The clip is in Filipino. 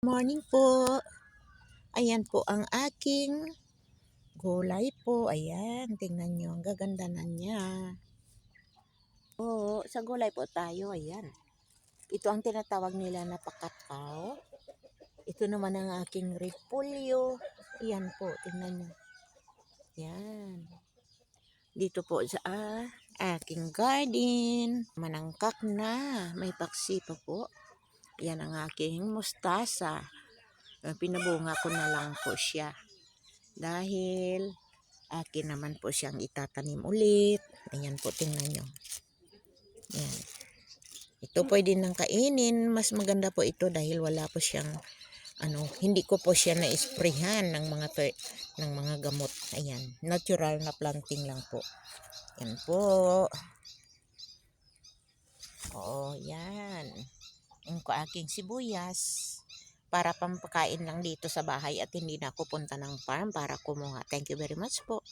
Morning po. Ayan po ang aking gulay po. Ayan, tingnan nyo. Ang gaganda na niya. Po, sa gulay po tayo. Ayan. Ito ang tinatawag nila na pakataw. Ito naman ang aking repolyo. Ayan po, tingnan nyo. Ayan. Dito po sa aking garden. Manangkak na. May paksi pa po. Ayan ang aking mustasa. Pinabunga ko na lang po siya. Dahil akin naman po siyang itatanim ulit. Ayan po, tingnan nyo. Ayan. Ito pwede nang kainin. Mas maganda po ito dahil wala po siyang hindi ko po siya na-sprayhan ng mga gamot. Ayan, natural na planting lang po. Yan po. Oo, yan. Yung ko aking sibuyas para pampakain lang dito sa bahay at hindi na ako punta ng farm para kumuha. Thank you very much po.